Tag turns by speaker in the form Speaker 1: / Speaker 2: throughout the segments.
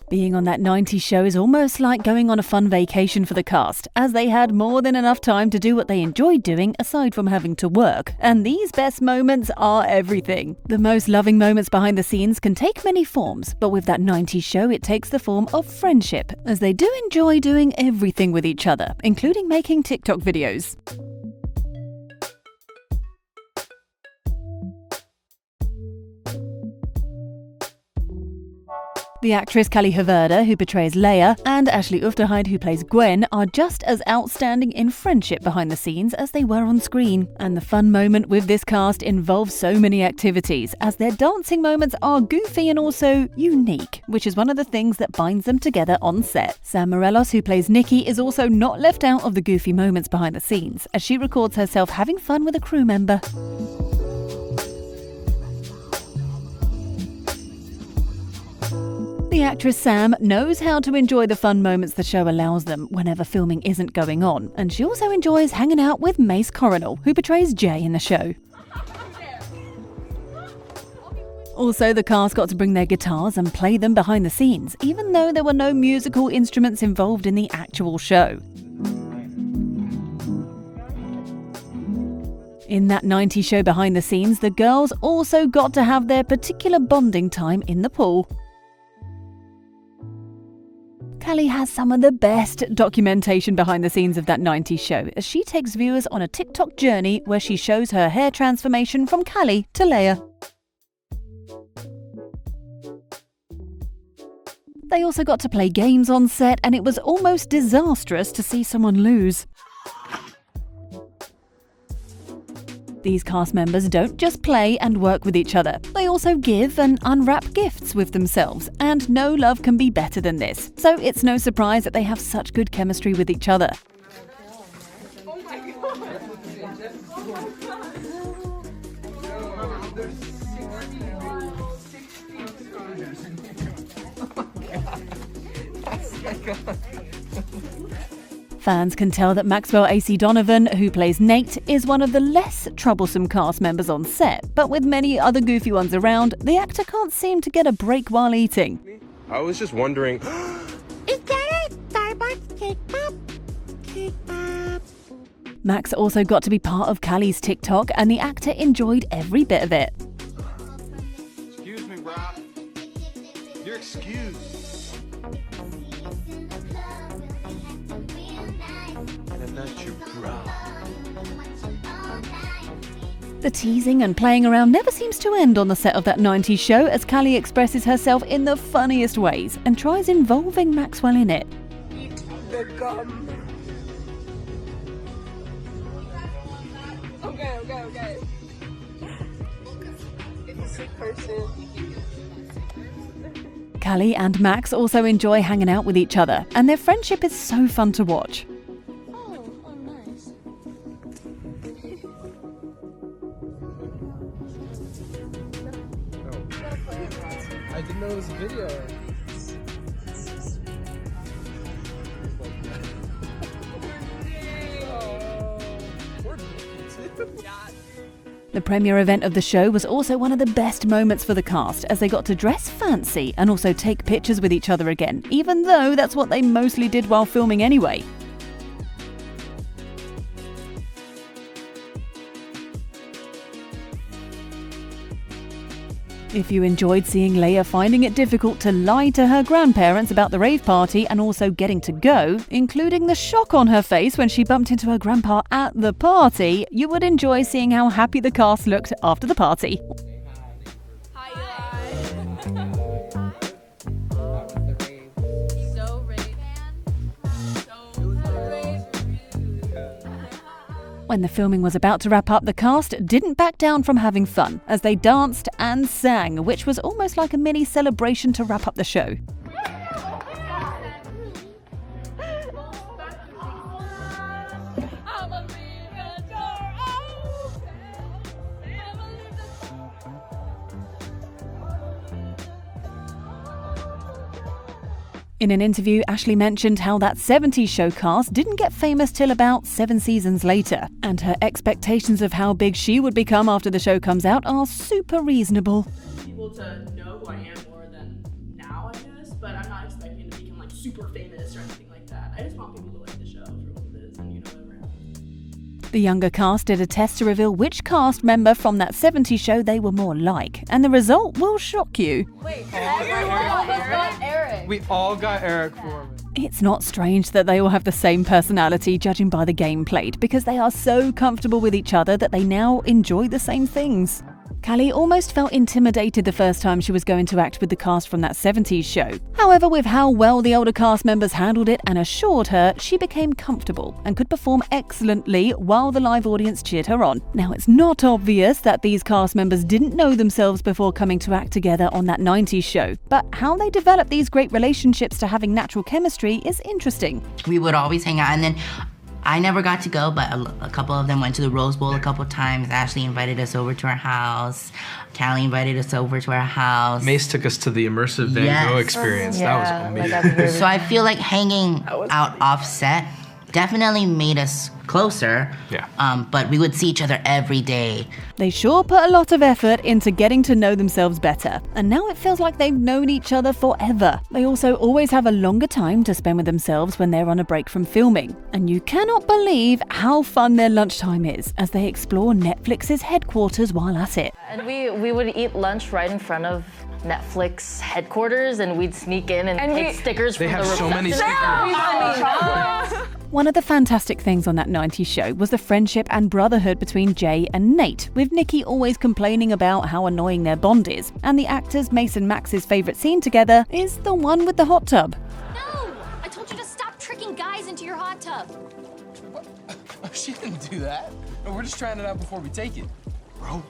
Speaker 1: Being on that 90s show is almost like going on a fun vacation for the cast, as they had more than enough time to do what they enjoyed doing aside from having to work. And these best moments are everything. The most loving moments behind the scenes can take many forms, but with that 90s show it takes the form of friendship, as they do enjoy doing everything with each other, including making TikTok videos. The actress Kelly Haverda, who portrays Leia, and Ashley Ufterheide, who plays Gwen, are just as outstanding in friendship behind the scenes as they were on screen. And the fun moment with this cast involves so many activities, as their dancing moments are goofy and also unique, which is one of the things that binds them together on set. Sam Morelos, who plays Nikki, is also not left out of the goofy moments behind the scenes, as she records herself having fun with a crew member. The actress Sam knows how to enjoy the fun moments the show allows them whenever filming isn't going on, and she also enjoys hanging out with Mace Coronel, who portrays Jay in the show. Also, the cast got to bring their guitars and play them behind the scenes, even though there were no musical instruments involved in the actual show. In that 90s show behind the scenes, the girls also got to have their particular bonding time in the pool. Kelly has some of the best documentation behind the scenes of that 90s show, as she takes viewers on a TikTok journey where she shows her hair transformation from Callie to Leia. They also got to play games on set, and it was almost disastrous to see someone lose. These cast members don't just play and work with each other, they also give and unwrap gifts with themselves, and no love can be better than this. So it's no surprise that they have such good chemistry with each other.
Speaker 2: Oh my god!
Speaker 1: Fans can tell that Maxwell A.C. Donovan, who plays Nate, is one of the less troublesome cast members on set, but with many other goofy ones around, the actor can't seem to get a break while eating.
Speaker 3: I was just wondering...
Speaker 4: Is that a Starbucks cake pop? Cake pop.
Speaker 1: Max also got to be part of Callie's TikTok, and the actor enjoyed every bit of it.
Speaker 3: Excuse me, bro. You're excused. And that's your bra.
Speaker 1: The teasing and playing around never seems to end on the set of that 90s show, as Callie expresses herself in the funniest ways and tries involving Maxwell in it.
Speaker 2: Eat the gum. Okay. It's a sick person.
Speaker 1: Callie and Max also enjoy hanging out with each other, and their friendship is so fun to watch.
Speaker 2: Oh, nice.
Speaker 5: I didn't know it was a video.
Speaker 1: The premiere event of the show was also one of the best moments for the cast, as they got to dress fancy and also take pictures with each other again, even though that's what they mostly did while filming anyway. If you enjoyed seeing Leia finding it difficult to lie to her grandparents about the rave party and also getting to go, including the shock on her face when she bumped into her grandpa at the party, you would enjoy seeing how happy the cast looked after the party. When the filming was about to wrap up, the cast didn't back down from having fun, as they danced and sang, which was almost like a mini celebration to wrap up the show. In an interview, Ashley mentioned how that 70s show cast didn't get famous till about 7 seasons later, and her expectations of how big she would become after the show comes out are super reasonable.
Speaker 6: People to know who I am more than now, I guess, but I'm not expecting expecting to become like super famous or anything like that. I just want people to like the show for what it is and whatever happens.
Speaker 1: The younger cast did a test to reveal which cast member from that 70s show they were more like, and the result will shock you.
Speaker 2: Wait, everyone got Eric.
Speaker 5: We all got Eric Foreman.
Speaker 1: It's not strange that they all have the same personality, judging by the game played, because they are so comfortable with each other that they now enjoy the same things. Callie almost felt intimidated the first time she was going to act with the cast from that 70s show. However, with how well the older cast members handled it and assured her, she became comfortable and could perform excellently while the live audience cheered her on. Now, it's not obvious that these cast members didn't know themselves before coming to act together on that 90s show, but how they developed these great relationships to having natural chemistry is interesting.
Speaker 7: We would always hang out, and then I never got to go, but a couple of them went to the Rose Bowl a couple times. Ashley invited us over to her house. Callie invited us over to her house.
Speaker 3: Mace took us to the immersive Van Gogh experience. That was amazing.
Speaker 7: So I feel like hanging out offset definitely made us closer.
Speaker 3: Yeah.
Speaker 7: But we would see each other every day.
Speaker 1: They sure put a lot of effort into getting to know themselves better, and now it feels like they've known each other forever. They also always have a longer time to spend with themselves when they're on a break from filming, and you cannot believe how fun their lunchtime is as they explore Netflix's headquarters while at it.
Speaker 8: And we would eat lunch right in front of Netflix headquarters, and we'd sneak in and take stickers from the reception.
Speaker 3: They have so many stickers.
Speaker 1: One of the fantastic things on that 90s show was the friendship and brotherhood between Jay and Nate, with Nikki always complaining about how annoying their bond is, and the actors Mace and Max's favourite scene together is the one with the hot tub.
Speaker 9: No! I told you to stop tricking guys into your hot tub.
Speaker 5: What? She didn't do that. No, we're just trying it out before we take it. Bro,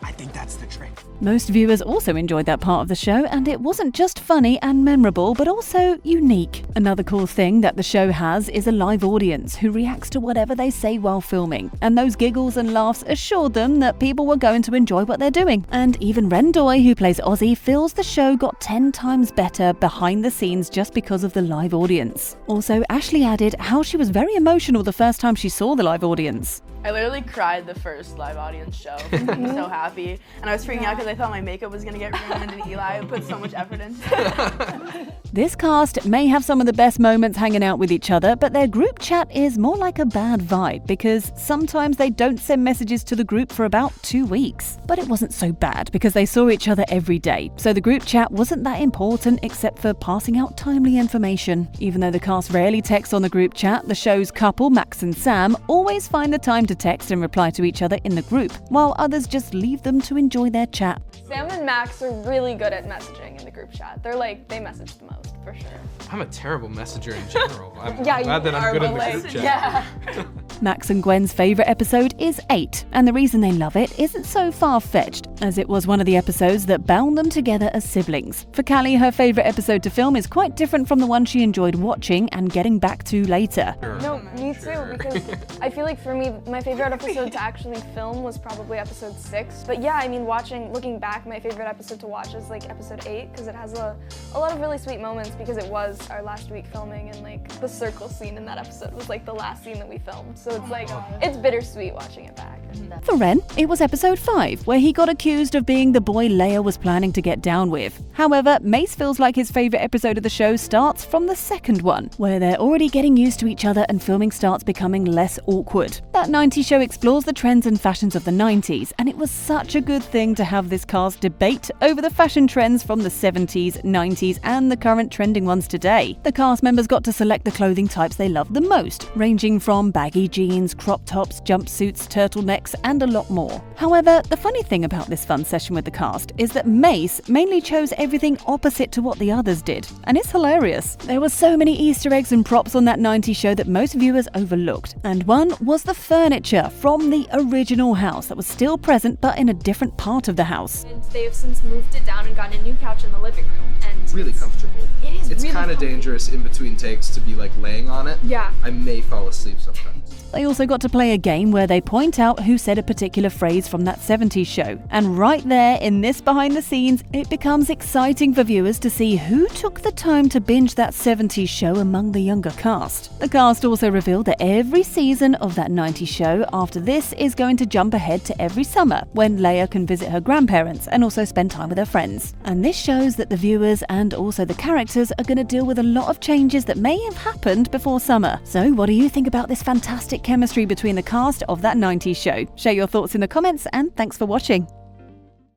Speaker 5: I think that's the trick.
Speaker 1: Most viewers also enjoyed that part of the show, and it wasn't just funny and memorable, but also unique. Another cool thing that the show has is a live audience who reacts to whatever they say while filming, and those giggles and laughs assured them that people were going to enjoy what they're doing. And even Rendoy, who plays Ozzy, feels the show got 10 times better behind the scenes just because of the live audience. Also, Ashley added how she was very emotional the first time she saw the live audience.
Speaker 6: I literally cried the first live audience show. I was so happy. And I was freaking out because I thought my makeup was going to get ruined, and Eli put so much effort into it.
Speaker 1: This cast may have some of the best moments hanging out with each other, but their group chat is more like a bad vibe because sometimes they don't send messages to the group for about 2 weeks. But it wasn't so bad because they saw each other every day, so the group chat wasn't that important except for passing out timely information. Even though the cast rarely texts on the group chat, the show's couple, Max and Sam, always find the time to text and reply to each other in the group, while others just leave them to enjoy their chat.
Speaker 2: Sam and Max are really good at messaging in the group chat. They message the most, for sure.
Speaker 3: I'm a terrible messenger in general. I'm
Speaker 2: Yeah,
Speaker 3: glad that
Speaker 2: you
Speaker 3: I'm
Speaker 2: are,
Speaker 3: good in
Speaker 2: but
Speaker 3: the group chat.
Speaker 2: Yeah.
Speaker 1: Max and Gwen's favourite episode is 8, and the reason they love it isn't so far-fetched, as it was one of the episodes that bound them together as siblings. For Callie, her favourite episode to film is quite different from the one she enjoyed watching and getting back to later.
Speaker 2: No, me too, because I feel like for me, my favorite episode to actually film was probably episode 6. But yeah, I mean, looking back, my favorite episode to watch is like episode 8, because it has a lot of really sweet moments, because it was our last week filming, and like the circle scene in that episode was like the last scene that we filmed. So it's like, it's bittersweet watching it back.
Speaker 1: For Ren, it was episode 5, where he got accused of being the boy Leia was planning to get down with. However, Mace feels like his favourite episode of the show starts from the second one, where they're already getting used to each other and filming starts becoming less awkward. That 90s show explores the trends and fashions of the 90s, and it was such a good thing to have this cast debate over the fashion trends from the 70s, 90s, and the current trending ones today. The cast members got to select the clothing types they loved the most, ranging from baggy jeans, crop tops, jumpsuits, turtlenecks, and a lot more. However, the funny thing about this fun session with the cast is that Mace mainly chose everything opposite to what the others did, and it's hilarious. There were so many Easter eggs and props on that 90s show that most viewers overlooked, and one was the furniture from the original house that was still present but in a different part of the house.
Speaker 2: And they've since moved it down and gotten a new couch in the living room. And
Speaker 5: Really comfortable.
Speaker 2: It is
Speaker 5: It's
Speaker 2: really
Speaker 5: kind of
Speaker 2: comfortable.
Speaker 5: dangerous in between takes to be like laying on it.
Speaker 2: Yeah.
Speaker 5: I may fall asleep sometimes.
Speaker 1: They also got to play a game where they point out who said a particular phrase from that 70s show. And right there, in this behind the scenes, it becomes exciting for viewers to see who took the time to binge that 70s show among the younger cast. The cast also revealed reveal that every season of that 90s show after this is going to jump ahead to every summer, when Leia can visit her grandparents and also spend time with her friends. And this shows that the viewers and also the characters are going to deal with a lot of changes that may have happened before summer. So what do you think about this fantastic chemistry between the cast of that 90s show? Share your thoughts in the comments, and thanks for watching.